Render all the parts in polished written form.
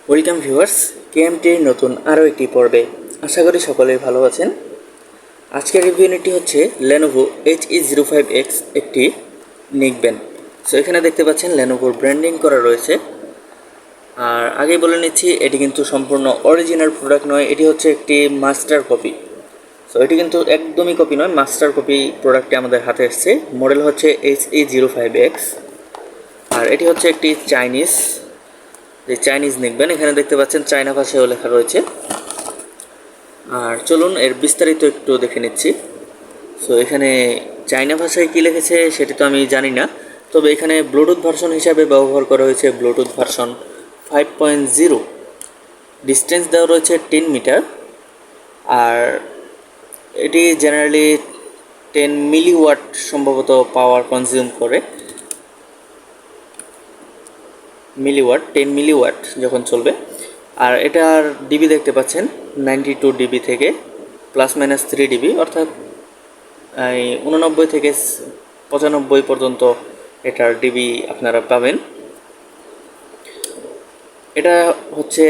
Welcome viewers, কেএমটির নতুন আরও একটি পর্বে। আশা করি সকলেই ভালো আছেন। আজকের রিভিউ ইউনিটটি হচ্ছে লেনোভো HE05X একটি নেকব্যান্ড। সো এখানে দেখতে পাচ্ছেন লেনোভোর ব্র্যান্ডিং করা রয়েছে। আর আগে বলে নিচ্ছি, এটি কিন্তু সম্পূর্ণ অরিজিনাল প্রোডাক্ট নয়, এটি হচ্ছে একটি মাস্টার কপি। সো এটি কিন্তু একদমই কপি নয়, মাস্টার কপি প্রোডাক্টটি আমাদের হাতে এসছে। মডেল হচ্ছে HE05X। আর এটি হচ্ছে একটি চাইনিজ নেকব্যান্ড। এখানে দেখতে পাচ্ছেন চায়না ভাষায়ও লেখা রয়েছে। আর চলুন এর বিস্তারিত একটু দেখে নিচ্ছি। সো এখানে চায়না ভাষায় কী লিখেছে সেটি তো আমি জানি না, তবে এখানে ব্লুটুথ ভার্সন হিসাবে ব্যবহার করা হয়েছে ব্লুটুথ ভার্সন 5.0। ডিস্টেন্স দেওয়া রয়েছে 10 মিটার। আর এটি জেনারেলি 10 মিলিওয়াট সম্ভবত পাওয়ার কনজিউম করে। 10 মিলিওয়াট যখন চলবে। আর এটার ডিবি দেখতে পাচ্ছেন 92 ডিবি থেকে ±3 ডিবি, অর্থাৎ 89 থেকে 95 পর্যন্ত এটার ডিবি আপনারা পাবেন। এটা হচ্ছে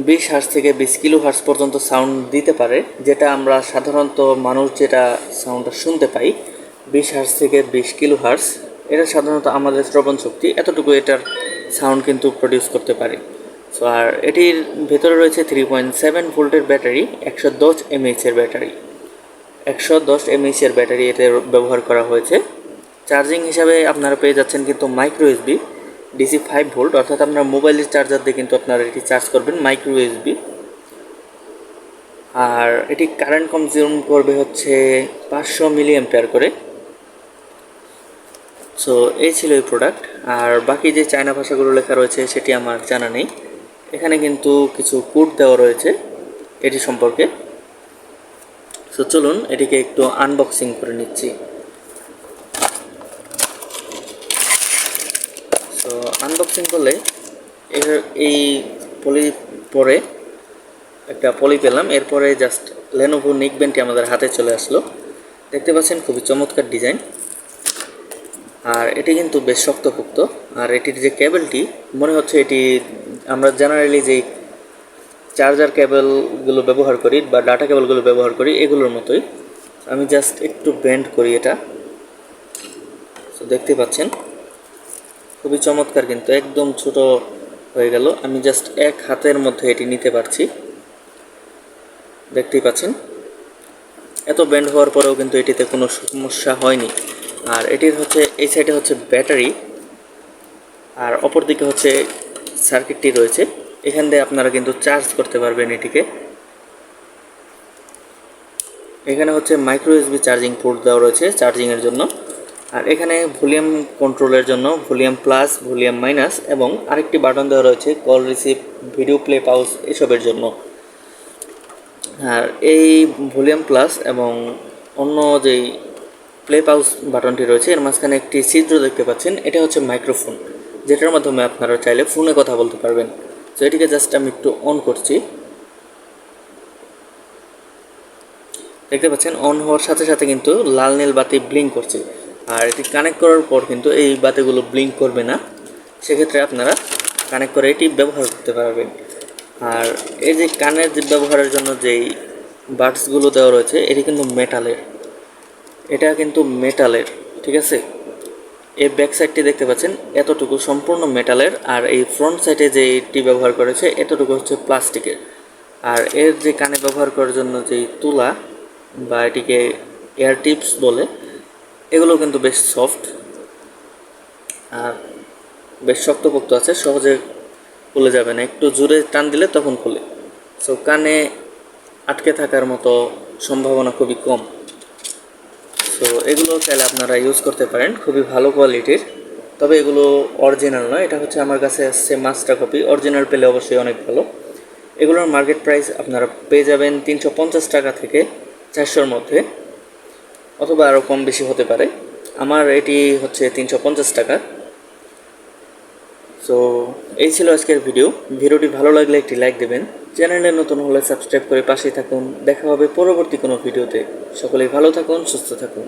20 হার্জ থেকে 20 কিলো হার্জ পর্যন্ত সাউন্ড দিতে পারে, যেটা আমরা সাধারণত মানুষ যেটা সাউন্ডটা শুনতে পাই 20 হার্জ থেকে 20 কিলো হার্জ, এটা সাধারণত আমাদের শ্রবণ শক্তি এতটুকু এটার সাউন্ড কিন্তু প্রডিউস করতে পারে। সো আর এটির ভেতরে রয়েছে 3.7 ভোল্টের ব্যাটারি, 110 এমএইচের ব্যাটারি। 110 এমএইচের ব্যাটারি এতে ব্যবহার করা হয়েছে। চার্জিং হিসাবে আপনারা পেয়ে যাচ্ছেন কিন্তু মাইক্রো ইউএসবি ডিসি 5 ভোল্ট, অর্থাৎ আপনার মোবাইলের চার্জার দিয়ে কিন্তু আপনারা এটি চার্জ করবেন মাইক্রো ইউএসবি। আর এটি কারেন্ট কনজিউম করবে হচ্ছে 500 মিলি অ্যাম্পিয়ার করে। সো এই ছিল এই প্রোডাক্ট। আর বাকি যে চায়না ভাষাগুলো লেখা রয়েছে সেটি আমার জানা নেই। এখানে কিন্তু কিছু কোড দেওয়া রয়েছে এটি সম্পর্কে। সো চলুন এটিকে একটু আনবক্সিং করে নিচ্ছি। সো আনবক্সিং করলে এই পলি পরে একটা পলি পেলাম, এরপরে জাস্ট লেনোভো নেকব্যান্ডটি আমাদের হাতে চলে আসলো। দেখতে পাচ্ছেন খুবই চমৎকার ডিজাইন। আর এটি কিন্তু বেশ শক্তপোক্ত। আর এটির যে কেবলটি মনে হচ্ছে এটি আমরা জেনারেলি যেই চার্জার কেবলগুলো ব্যবহার করি বা ডাটা কেবলগুলো ব্যবহার করি এগুলোর মতোই। আমি জাস্ট একটু বেন্ড করি এটা। সো দেখতে পাচ্ছেন খুবই চমৎকার, কিন্তু একদম ছোট হয়ে গেল। আমি জাস্ট এক হাতের মধ্যে এটি নিতে পারছি, দেখতেই পাচ্ছেন। এত বেন্ড হওয়ার পরেও কিন্তু এটিতে কোনো সমস্যা হয়নি। আর এটির হচ্ছে এই সাইডে হচ্ছে ব্যাটারি, আর অপর দিকে হচ্ছে সার্কিটটি রয়েছে। এখান দিয়ে আপনারা কিন্তু চার্জ করতে পারবেন এটিকে। এখানে হচ্ছে মাইক্রো ইউএসবি চার্জিং পোর্ট দেওয়া রয়েছে চার্জিংয়ের জন্য। আর এখানে ভলিউম কন্ট্রোলের জন্য ভলিউম প্লাস, ভলিউম মাইনাস এবং আরেকটি বাটন দেওয়া রয়েছে কল রিসিভ, ভিডিও প্লে, পাউজ এসবের জন্য। আর এই ভলিউম প্লাস এবং অন্য যেই প্লে পাউজ বাটনটি রয়েছে এর মাঝখানে একটি ছিদ্র দেখতে পাচ্ছেন, এটা হচ্ছে মাইক্রোফোন, যেটার মাধ্যমে আপনারা চাইলে ফোনে কথা বলতে পারবেন। তো এটিকে জাস্ট আমি একটু অন করছি। দেখতে পাচ্ছেন অন হওয়ার সাথে সাথে কিন্তু লাল নীল বাতি ব্লিঙ্ক করছে। আর এটি কানেক্ট করার পর কিন্তু এই বাতিগুলো ব্লিঙ্ক করবে না, সেক্ষেত্রে আপনারা কানেক্ট করে এটি ব্যবহার করতে পারবেন। আর এই যে কানের যে ব্যবহারের জন্য যেই বাডসগুলো দেওয়া রয়েছে এটি কিন্তু মেটালের, ঠিক আছে। এই ব্যাক সাইডটি দেখতে পাচ্ছেন এতটুকু সম্পূর্ণ মেটালের, আর এই ফ্রন্ট সাইডে যে এটি ব্যবহার করেছে এতটুকু হচ্ছে প্লাস্টিকের। আর এর যে কানে ব্যবহার করার জন্য যেই তুলা বা এটিকে এয়ার টিপস বলে, এগুলো কিন্তু বেশ সফট আর বেশ শক্তপোক্ত আছে, সহজে খুলে যাবে না, একটু জোরে টান দিলে তখন খুলে। সো কানে আটকে থাকার মতো সম্ভাবনা খুবই কম। সো এগুলো চাইলে আপনারা ইউজ করতে পারেন, খুবই ভালো কোয়ালিটির। তবে এগুলো অরিজিনাল নয়, এটা হচ্ছে আমার কাছে আসছে মাস্টার কপি। অরিজিনাল পেলে অবশ্যই অনেক ভালো। এগুলোর মার্কেট প্রাইস আপনারা পেয়ে যাবেন 350 টাকা থেকে 400-র মধ্যে, অথবা আরও কম বেশি হতে পারে। আমার এটি হচ্ছে 350 টাকা। সো এই ছিল আজকের ভিডিওটি ভালো লাগলে একটি লাইক দেবেন, চ্যানেলে নতুন হলে সাবস্ক্রাইব করে পাশেই থাকুন। দেখা হবে পরবর্তী কোনো ভিডিওতে। সকলেই ভালো থাকুন, সুস্থ থাকুন।